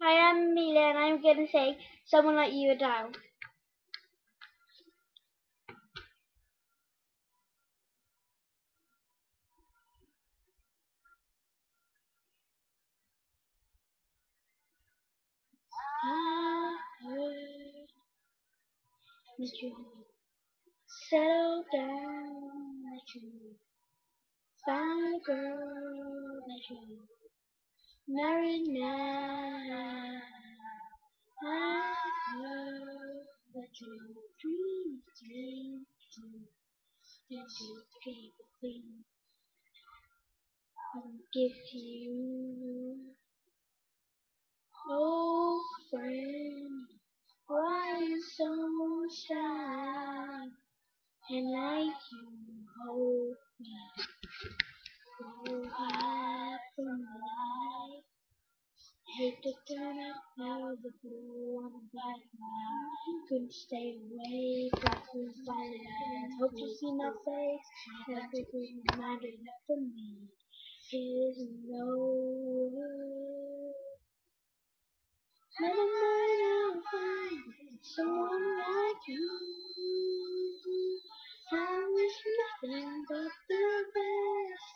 I am Amelia and I'm going to say Someone Like You Adele. I heard that you settled down, that you found a girl, that you married now. I heard that you dreamed that you gave a thing and give you. Oh, friend, why you so shy? And like you hold me so high from life. Hate to turn up out of the blue on a black night. Couldn't stay away from those violins. Hope you see my face. Every good reminder that for me isn't over. Never mind, I'll find someone like you. I wish nothing but the best